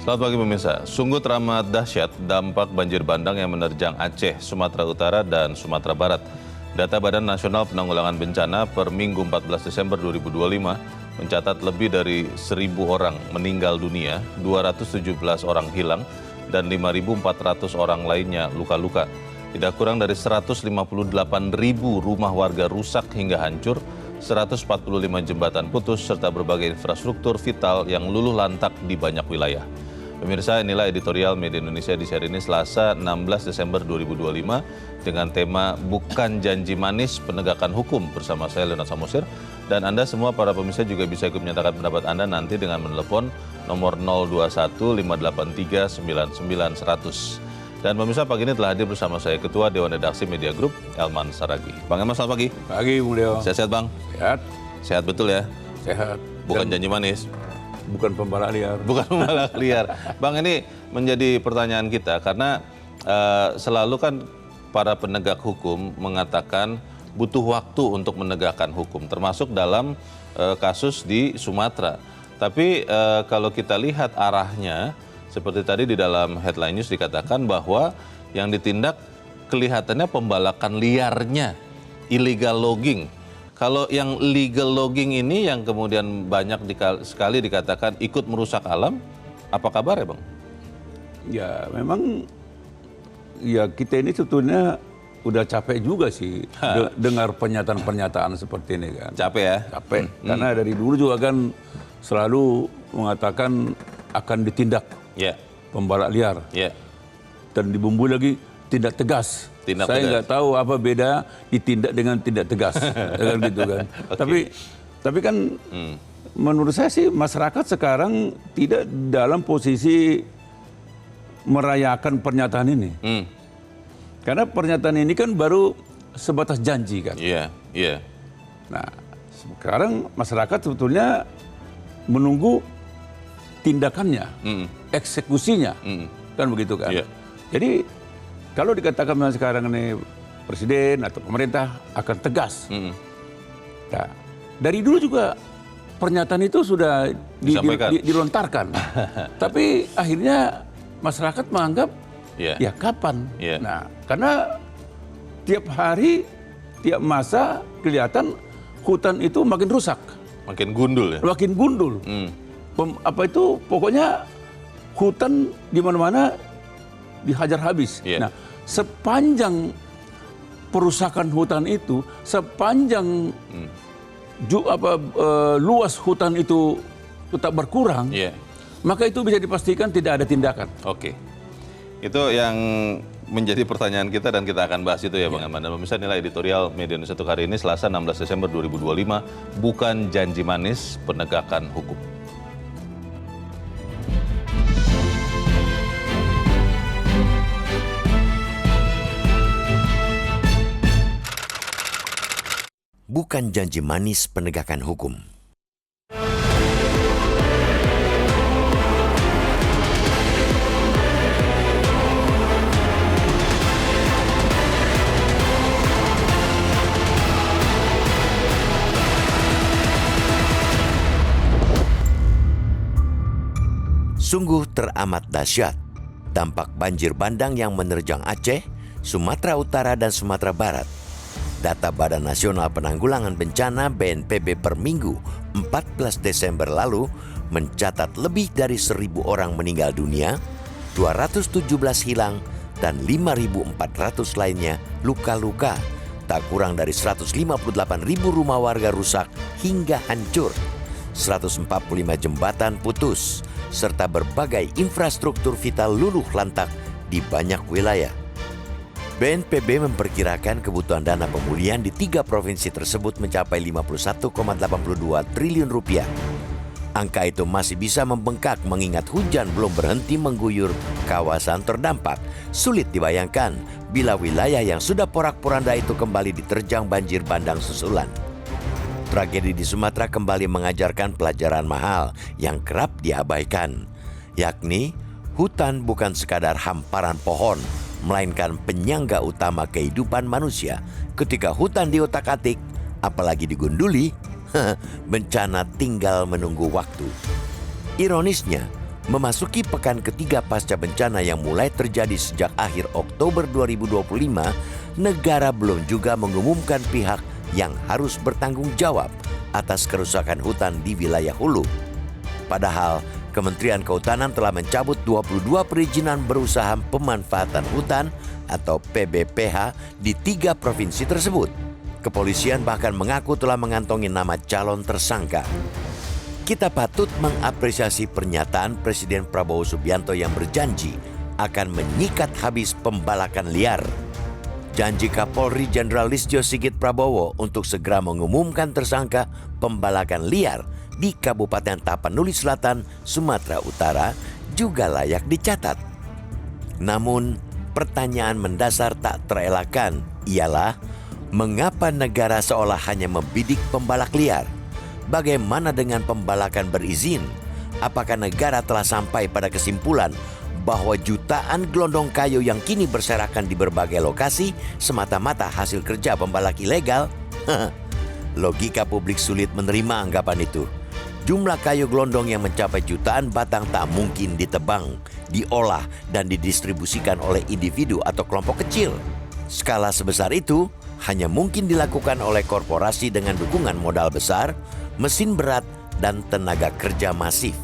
Selamat pagi pemirsa. Sungguh teramat dahsyat dampak banjir bandang yang menerjang Aceh, Sumatera Utara, dan Sumatera Barat. Data Badan Nasional Penanggulangan Bencana per Minggu 14 Desember 2025 mencatat lebih dari 1.000 orang meninggal dunia, 217 orang hilang, dan 5.400 orang lainnya luka-luka. Tidak kurang dari 158.000 rumah warga rusak hingga hancur, 145 jembatan putus, serta berbagai infrastruktur vital yang luluh lantak di banyak wilayah. Pemirsa, inilah editorial Media Indonesia di seri ini Selasa 16 Desember 2025 dengan tema Bukan Janji Manis Penegakan Hukum bersama saya Leonard Samosir. Dan Anda semua para pemirsa juga bisa ikut menyatakan pendapat Anda nanti dengan menelepon nomor 021 583 99 100. Dan pemirsa, pagi ini telah hadir bersama saya Ketua Dewan Redaksi Media Group, Elman Saragih. Bang Elman, selamat pagi. Pagi, Bung Deo. Sehat-sehat, Bang? Sehat. Sehat betul ya? Sehat. Bukan janji manis. Bukan pembalak liar. Bukan pembalak liar. Bang, ini menjadi pertanyaan kita karena selalu kan para penegak hukum mengatakan butuh waktu untuk menegakkan hukum, termasuk dalam kasus di Sumatera. Tapi kalau kita lihat arahnya, seperti tadi di dalam headline news dikatakan bahwa yang ditindak kelihatannya pembalakan liarnya, illegal logging. Kalau yang legal logging ini yang kemudian banyak sekali dikatakan ikut merusak alam, apa kabar ya Bang? Ya memang ya kita ini sebetulnya udah capek juga sih dengar pernyataan-pernyataan seperti ini kan. Capek ya? Capek. Karena dari dulu juga kan selalu mengatakan akan ditindak pembalak liar. Dan dibumbui lagi tindak tegas. Saya nggak tahu apa beda ditindak dengan tindak tegas, gitu kan. Okay. Tapi kan menurut saya sih masyarakat sekarang tidak dalam posisi merayakan pernyataan ini. Karena pernyataan ini kan baru sebatas janji kan. Iya. Nah, sekarang masyarakat sebetulnya menunggu tindakannya, eksekusinya, kan begitu kan. Jadi kalau dikatakan sekarang ini presiden atau pemerintah akan tegas, nah, dari dulu juga pernyataan itu sudah dilontarkan, tapi akhirnya masyarakat menganggap ya kapan? Nah, karena tiap hari, tiap masa kelihatan hutan itu makin rusak, makin gundul ya, makin gundul. Pokoknya hutan di mana-mana dihajar habis. Nah, sepanjang perusakan hutan itu, sepanjang luas hutan itu tetap berkurang, maka itu bisa dipastikan tidak ada tindakan. Oke. Itu yang menjadi pertanyaan kita dan kita akan bahas itu ya Bang Elman. Dan pemirsa, nilai editorial Media Indonesia untuk hari ini Selasa 16 Desember 2025, Bukan Janji Manis Penegakan Hukum. Bukan janji manis penegakan hukum. Sungguh teramat dahsyat dampak banjir bandang yang menerjang Aceh, Sumatera Utara, dan Sumatera Barat. Data Badan Nasional Penanggulangan Bencana BNPB per Minggu 14 Desember lalu mencatat lebih dari 1.000 orang meninggal dunia, 217 hilang, dan 5.400 lainnya luka-luka. Tak kurang dari 158.000 rumah warga rusak hingga hancur, 145 jembatan putus, serta berbagai infrastruktur vital luluh lantak di banyak wilayah. BNPB memperkirakan kebutuhan dana pemulihan di 3 provinsi tersebut mencapai 51,82 triliun rupiah. Angka itu masih bisa membengkak mengingat hujan belum berhenti mengguyur kawasan terdampak. Sulit dibayangkan bila wilayah yang sudah porak-poranda itu kembali diterjang banjir bandang susulan. Tragedi di Sumatera kembali mengajarkan pelajaran mahal yang kerap diabaikan, yakni hutan bukan sekadar hamparan pohon, melainkan penyangga utama kehidupan manusia. Ketika hutan diotak-atik, apalagi digunduli, bencana tinggal menunggu waktu. Ironisnya, Memasuki pekan ketiga pasca bencana yang mulai terjadi sejak akhir Oktober 2025, negara belum juga mengumumkan pihak yang harus bertanggung jawab atas kerusakan hutan di wilayah hulu. Padahal, Kementerian Kehutanan telah mencabut 22 perizinan berusaha pemanfaatan hutan atau PBPH di 3 provinsi tersebut. Kepolisian bahkan mengaku telah mengantongi nama calon tersangka. Kita patut mengapresiasi pernyataan Presiden Prabowo Subianto yang berjanji akan menyikat habis pembalakan liar. Janji Kapolri Jenderal Listio Sigit Prabowo untuk segera mengumumkan tersangka pembalakan liar di Kabupaten Tapanuli Selatan, Sumatera Utara juga layak dicatat. Namun, pertanyaan mendasar tak terelakkan ialah mengapa negara seolah hanya membidik pembalak liar? Bagaimana dengan pembalakan berizin? Apakah negara telah sampai pada kesimpulan bahwa jutaan gelondong kayu yang kini berserakan di berbagai lokasi semata-mata hasil kerja pembalak ilegal? Logika publik sulit menerima anggapan itu. Jumlah kayu gelondong yang mencapai jutaan batang tak mungkin ditebang, diolah, dan didistribusikan oleh individu atau kelompok kecil. Skala sebesar itu hanya mungkin dilakukan oleh korporasi dengan dukungan modal besar, mesin berat, dan tenaga kerja masif.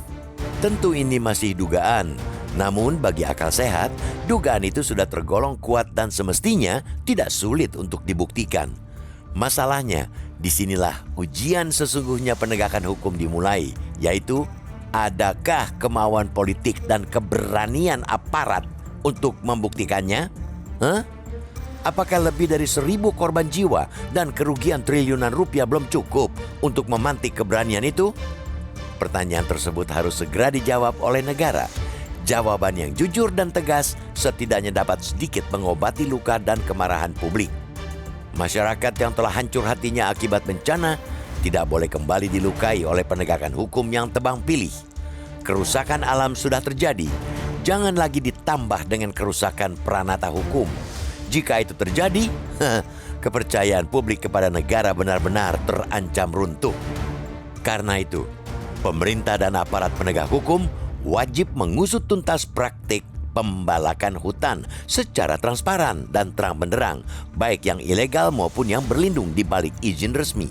Tentu ini masih dugaan, namun bagi akal sehat, dugaan itu sudah tergolong kuat dan semestinya tidak sulit untuk dibuktikan. Masalahnya, disinilah ujian sesungguhnya penegakan hukum dimulai, yaitu adakah kemauan politik dan keberanian aparat untuk membuktikannya? Apakah lebih dari 1.000 korban jiwa dan kerugian triliunan rupiah belum cukup untuk memantik keberanian itu? Pertanyaan tersebut harus segera dijawab oleh negara. Jawaban yang jujur dan tegas setidaknya dapat sedikit mengobati luka dan kemarahan publik. Masyarakat yang telah hancur hatinya akibat bencana tidak boleh kembali dilukai oleh penegakan hukum yang tebang pilih. Kerusakan alam sudah terjadi, jangan lagi ditambah dengan kerusakan pranata hukum. Jika itu terjadi, kepercayaan publik kepada negara benar-benar terancam runtuh. Karena itu, pemerintah dan aparat penegak hukum wajib mengusut tuntas praktik pembalakan hutan secara transparan dan terang benderang, baik yang ilegal maupun yang berlindung di balik izin resmi.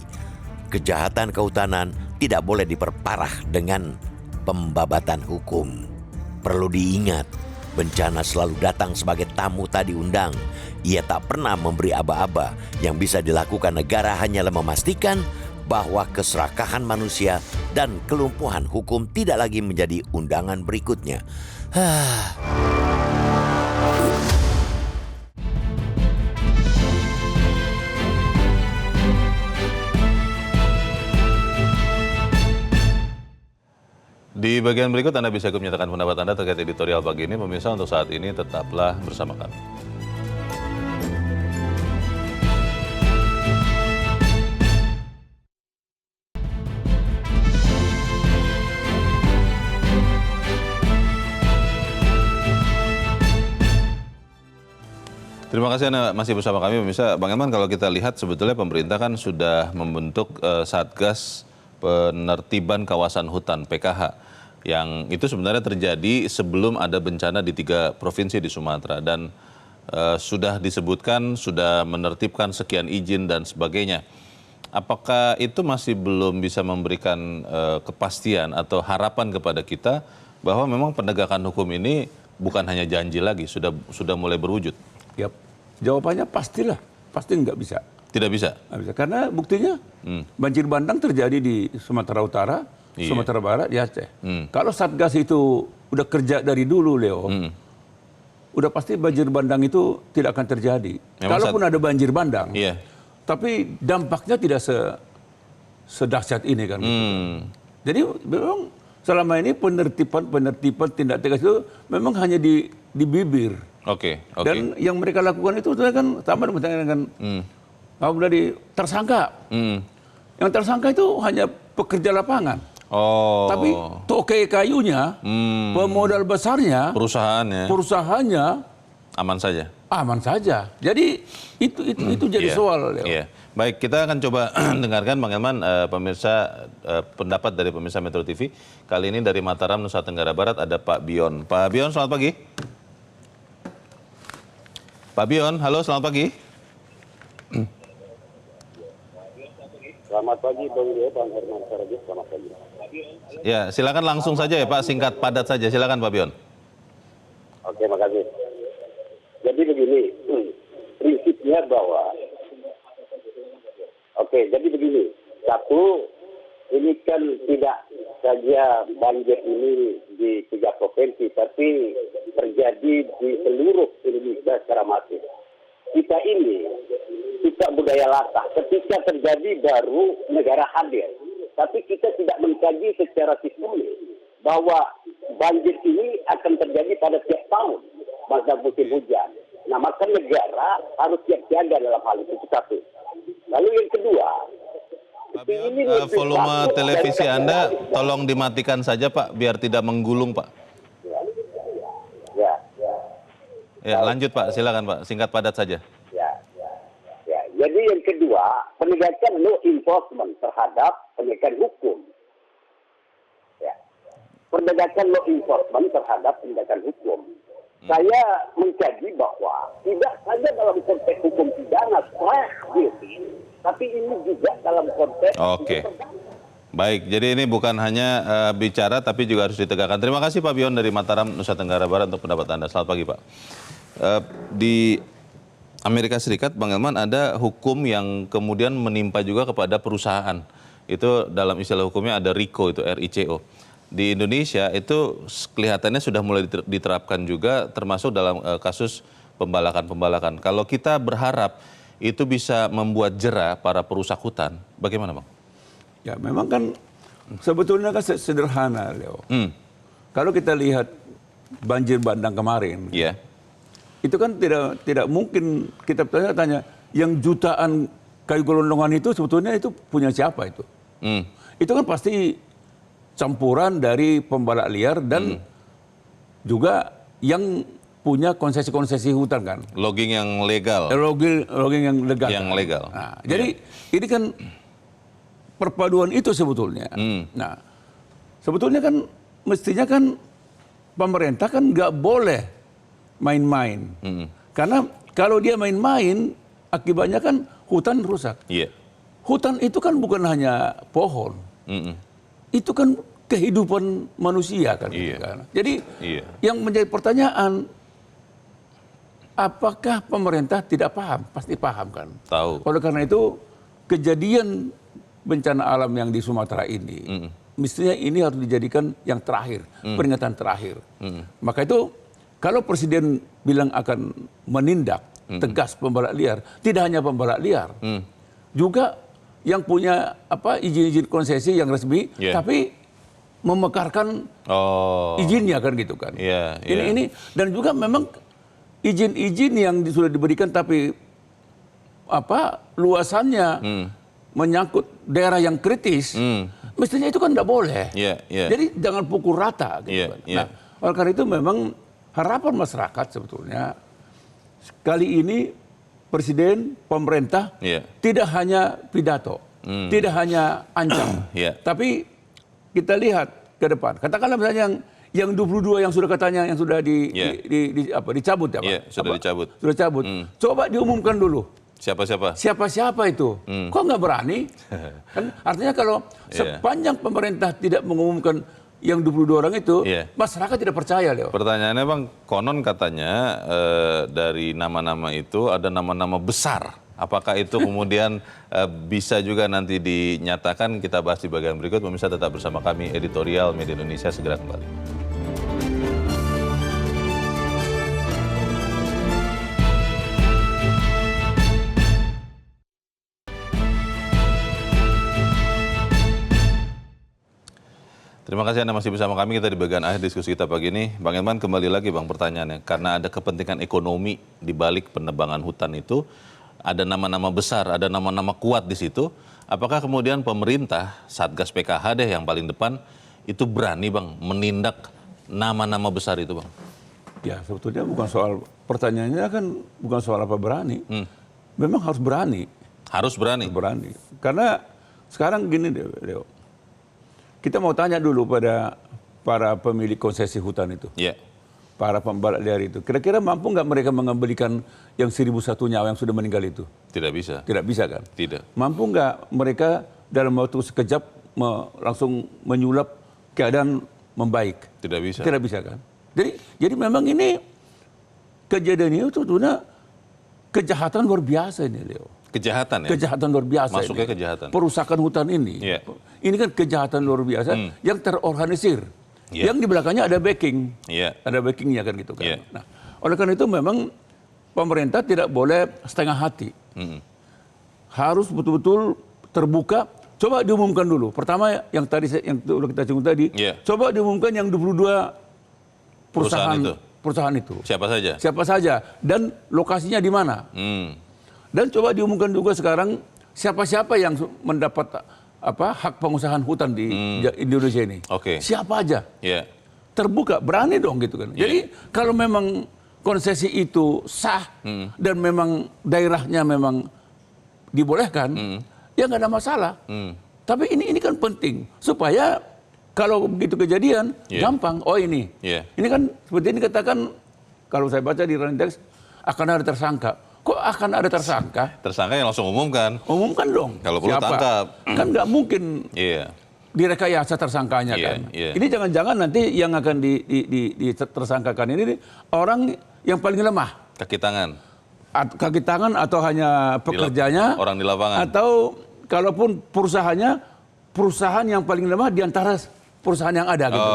Kejahatan kehutanan tidak boleh diperparah dengan pembabatan hukum. Perlu diingat, bencana selalu datang sebagai tamu tak diundang. Ia tak pernah memberi aba-aba. Yang bisa dilakukan negara hanyalah memastikan bahwa keserakahan manusia dan kelumpuhan hukum tidak lagi menjadi undangan berikutnya. Di bagian berikut Anda bisa ikut menyatakan pendapat Anda terkait editorial pagi ini. Pemirsa, untuk saat ini tetaplah bersama kami. Terima kasih Anda masih bersama kami, pemirsa. Bang Eman, kalau kita lihat sebetulnya pemerintah kan sudah membentuk Satgas Penertiban Kawasan Hutan (PKH), yang itu sebenarnya terjadi sebelum ada bencana di 3 provinsi di Sumatera, dan sudah disebutkan sudah menertibkan sekian izin dan sebagainya. Apakah itu masih belum bisa memberikan kepastian atau harapan kepada kita bahwa memang penegakan hukum ini bukan hanya janji lagi, sudah mulai berwujud? Yap. Jawabannya pastilah, pasti nggak bisa. Tidak bisa? Nggak bisa, karena buktinya banjir bandang terjadi di Sumatera Utara, Sumatera Barat, di Aceh. Kalau Satgas itu udah kerja dari dulu, Leo, udah pasti banjir bandang itu tidak akan terjadi. Kalaupun ada banjir bandang, tapi dampaknya tidak sedahsyat ini kan. Jadi memang selama ini penertiban tindak tegas itu memang hanya di bibir. Dan yang mereka lakukan itu kan sama dengan tersangka. Yang tersangka itu hanya pekerja lapangan. Tapi toke kayunya, pemodal besarnya, perusahaannya aman saja. Aman saja. Jadi itu jadi soal. Iya. Baik, kita akan coba dengarkan Bang Elman, pemirsa, pendapat dari pemirsa Metro TV. Kali ini dari Mataram, Nusa Tenggara Barat ada Pak Bion. Pak Bion, selamat pagi. Pak Bion, halo, selamat pagi. Selamat pagi Bang Dio, Bang Herman Saragis, selamat pagi. Ya, silakan langsung saja ya Pak, singkat padat saja. Silakan Pak Bion. Oke, makasih. Jadi begini, prinsipnya bahwa satu, ini kan tidak saja banjir ini di 3 provinsi, tapi terjadi di seluruh Indonesia secara masif. Kita ini suka budaya latah. Ketika terjadi baru negara hadir. Tapi kita tidak mengkaji secara sistemik bahwa banjir ini akan terjadi pada tiap tahun masa musim hujan. Nah, maka negara harus siap siaga dalam hal itu. Satu. Lalu yang kedua, Pak Bion, volume televisi Anda tolong dimatikan saja Pak, biar tidak menggulung Pak. Ya, lanjut Pak, silakan Pak, singkat padat saja. Jadi yang kedua, penegakan law enforcement terhadap penegakan hukum. Penegakan law enforcement terhadap penegakan hukum. Saya mengkaji bahwa tidak saja dalam konteks hukum pidana, tapi ini juga dalam konteks... Oke. Baik, jadi ini bukan hanya bicara, tapi juga harus ditegakkan. Terima kasih Pak Bion dari Mataram, Nusa Tenggara Barat untuk pendapat Anda. Selamat pagi Pak. Di Amerika Serikat, Bang Elman, ada hukum yang kemudian menimpa juga kepada perusahaan. Itu dalam istilah hukumnya ada RICO, itu RICO. Di Indonesia itu kelihatannya sudah mulai diterapkan juga, termasuk dalam kasus pembalakan-pembalakan. Kalau kita berharap itu bisa membuat jera para perusak hutan, bagaimana Bang? Ya memang kan sebetulnya kan sederhana, Leo. Kalau kita lihat banjir bandang kemarin, itu kan tidak mungkin kita tanya yang jutaan kayu gelondongan itu sebetulnya itu punya siapa itu? Itu kan pasti campuran dari pembalak liar dan juga yang punya konsesi-konsesi hutan kan. Logging yang legal. Logging yang legal. Yang kan? legal. Nah, jadi ini kan perpaduan itu sebetulnya. Nah, sebetulnya kan mestinya kan pemerintah kan nggak boleh main-main. Karena kalau dia main-main, akibatnya kan hutan rusak. Hutan itu kan bukan hanya pohon. Itu kan kehidupan manusia kan. Jadi yang menjadi pertanyaan, apakah pemerintah tidak paham? Pasti paham kan. Tahu. Oleh karena itu kejadian bencana alam yang di Sumatera ini, mestinya ini harus dijadikan yang terakhir, peringatan terakhir. Maka itu kalau Presiden bilang akan menindak tegas pembalak liar, tidak hanya pembalak liar, juga yang punya izin-izin konsesi yang resmi, tapi memekarkan izinnya kan gitu kan. Ini dan juga memang izin-izin yang sudah diberikan tapi luasannya menyangkut daerah yang kritis, mestinya itu kan tidak boleh. Jadi jangan pukul rata. Gitu kan. Nah, oleh karena itu memang harapan masyarakat sebetulnya kali ini Presiden, pemerintah tidak hanya pidato, tidak hanya ancam, tapi kita lihat ke depan. Katakanlah misalnya yang 22 yang sudah katanya yang sudah dicabut ya Pak? Sudah dicabut. Sudah cabut. Coba diumumkan dulu. Siapa-siapa? Siapa-siapa itu? Kok nggak berani? Kan artinya kalau sepanjang pemerintah tidak mengumumkan yang 22 orang itu, masyarakat tidak percaya, Leo. Pertanyaannya Bang, konon katanya dari nama-nama itu ada nama-nama besar. Apakah itu kemudian bisa juga nanti dinyatakan? Kita bahas di bagian berikut. Pemirsa tetap bersama kami, Editorial Media Indonesia segera kembali. Terima kasih Anda masih bersama kami, kita di bagian akhir diskusi kita pagi ini. Bang Elman, kembali lagi Bang pertanyaannya. Karena ada kepentingan ekonomi di balik penebangan hutan itu, ada nama-nama besar, ada nama-nama kuat di situ. Apakah kemudian pemerintah, Satgas PKH deh yang paling depan, itu berani Bang menindak nama-nama besar itu Bang? Ya sebetulnya bukan soal, pertanyaannya kan bukan soal apa berani. Memang harus berani. Harus berani. Berani. Karena sekarang gini deh, Leo. Kita mau tanya dulu pada para pemilik konsesi hutan itu. Iya. Para pembalak liar itu. Kira-kira mampu nggak mereka mengembalikan yang 1.001 nyawa yang sudah meninggal itu? Tidak bisa. Tidak bisa kan? Tidak. Mampu nggak mereka dalam waktu sekejap langsung menyulap keadaan membaik? Tidak bisa. Tidak bisa kan? Jadi memang ini kejadian itu sebetulnya kejahatan luar biasa ini, Leo. Kejahatan ya? Kejahatan luar biasa. Masuknya ini. kejahatan. Perusakan hutan ini. Iya. Ini kan kejahatan luar biasa yang terorganisir. Iya. Yang di belakangnya ada backing. Iya. Ada backingnya kan gitu kan. Iya. Nah, oleh karena itu memang pemerintah tidak boleh setengah hati. Harus betul-betul terbuka. Coba diumumkan dulu. Pertama yang tadi yang kita singgung tadi. Iya. Coba diumumkan yang 22 perusahaan itu. Siapa saja? Siapa saja dan lokasinya di mana. Dan coba diumumkan juga sekarang siapa-siapa yang mendapat hak pengusahaan hutan di Indonesia ini. Oke. Siapa aja. Iya. Terbuka, berani dong gitu kan. Jadi kalau memang konsesi itu sah dan memang daerahnya memang dibolehkan, ya nggak ada masalah. Tapi ini kan penting supaya kalau begitu kejadian gampang. Oh ini kan seperti ini katakan kalau saya baca di running text akan ada tersangka. Kok akan ada tersangka? Tersangka yang langsung umumkan. Umumkan dong. Kalau perlu Siapa? tangkap. Kan nggak mungkin direkayasa tersangkanya kan. Ini jangan-jangan nanti yang akan ditersangkakan ini orang yang paling lemah. Kaki tangan. Kaki tangan atau hanya pekerjanya. Orang di lapangan. Atau kalaupun perusahaan yang paling lemah di antara perusahaan yang ada. Gitu.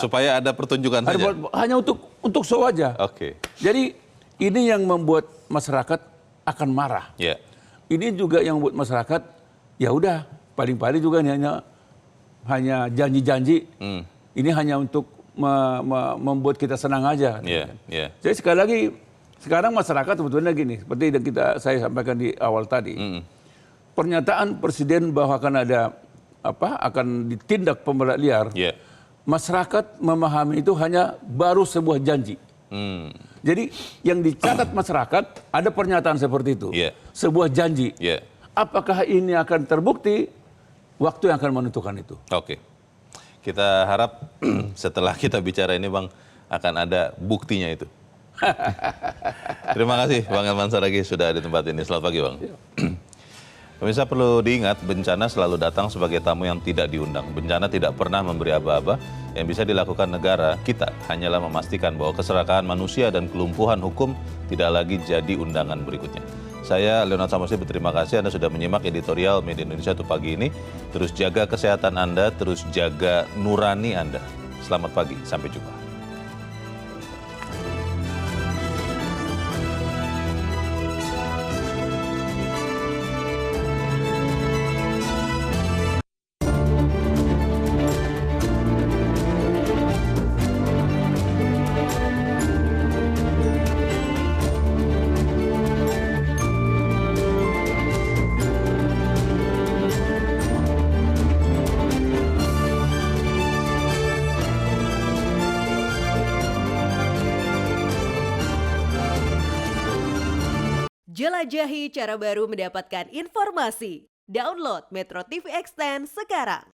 Supaya ada pertunjukan saja. Hanya untuk show aja. Oke. Jadi ini yang membuat masyarakat akan marah. Iya. Ini juga yang membuat masyarakat ya udah paling-paling juga hanya janji-janji. Ini hanya untuk membuat kita senang aja. Jadi sekali lagi sekarang masyarakat sebetulnya gini, seperti yang saya sampaikan di awal tadi. Pernyataan presiden bahwa akan ditindak pembalak liar. Masyarakat memahami itu hanya baru sebuah janji. Jadi yang dicatat masyarakat ada pernyataan seperti itu, sebuah janji. Apakah ini akan terbukti? Waktu yang akan menentukan itu. Oke, kita harap setelah kita bicara ini Bang akan ada buktinya itu. Terima kasih Bang Elman Saragih sudah di tempat ini. Selamat pagi Bang. Pemirsa perlu diingat bencana selalu datang sebagai tamu yang tidak diundang. Bencana tidak pernah memberi aba-aba. Yang bisa dilakukan negara kita hanyalah memastikan bahwa keserakahan manusia dan kelumpuhan hukum tidak lagi jadi undangan berikutnya. Saya Leonard Samusi berterima kasih Anda sudah menyimak editorial Media Indonesia untuk pagi ini. Terus jaga kesehatan Anda, terus jaga nurani Anda. Selamat pagi, sampai jumpa. Jelajahi cara baru mendapatkan informasi. Download Metro TV Extend sekarang.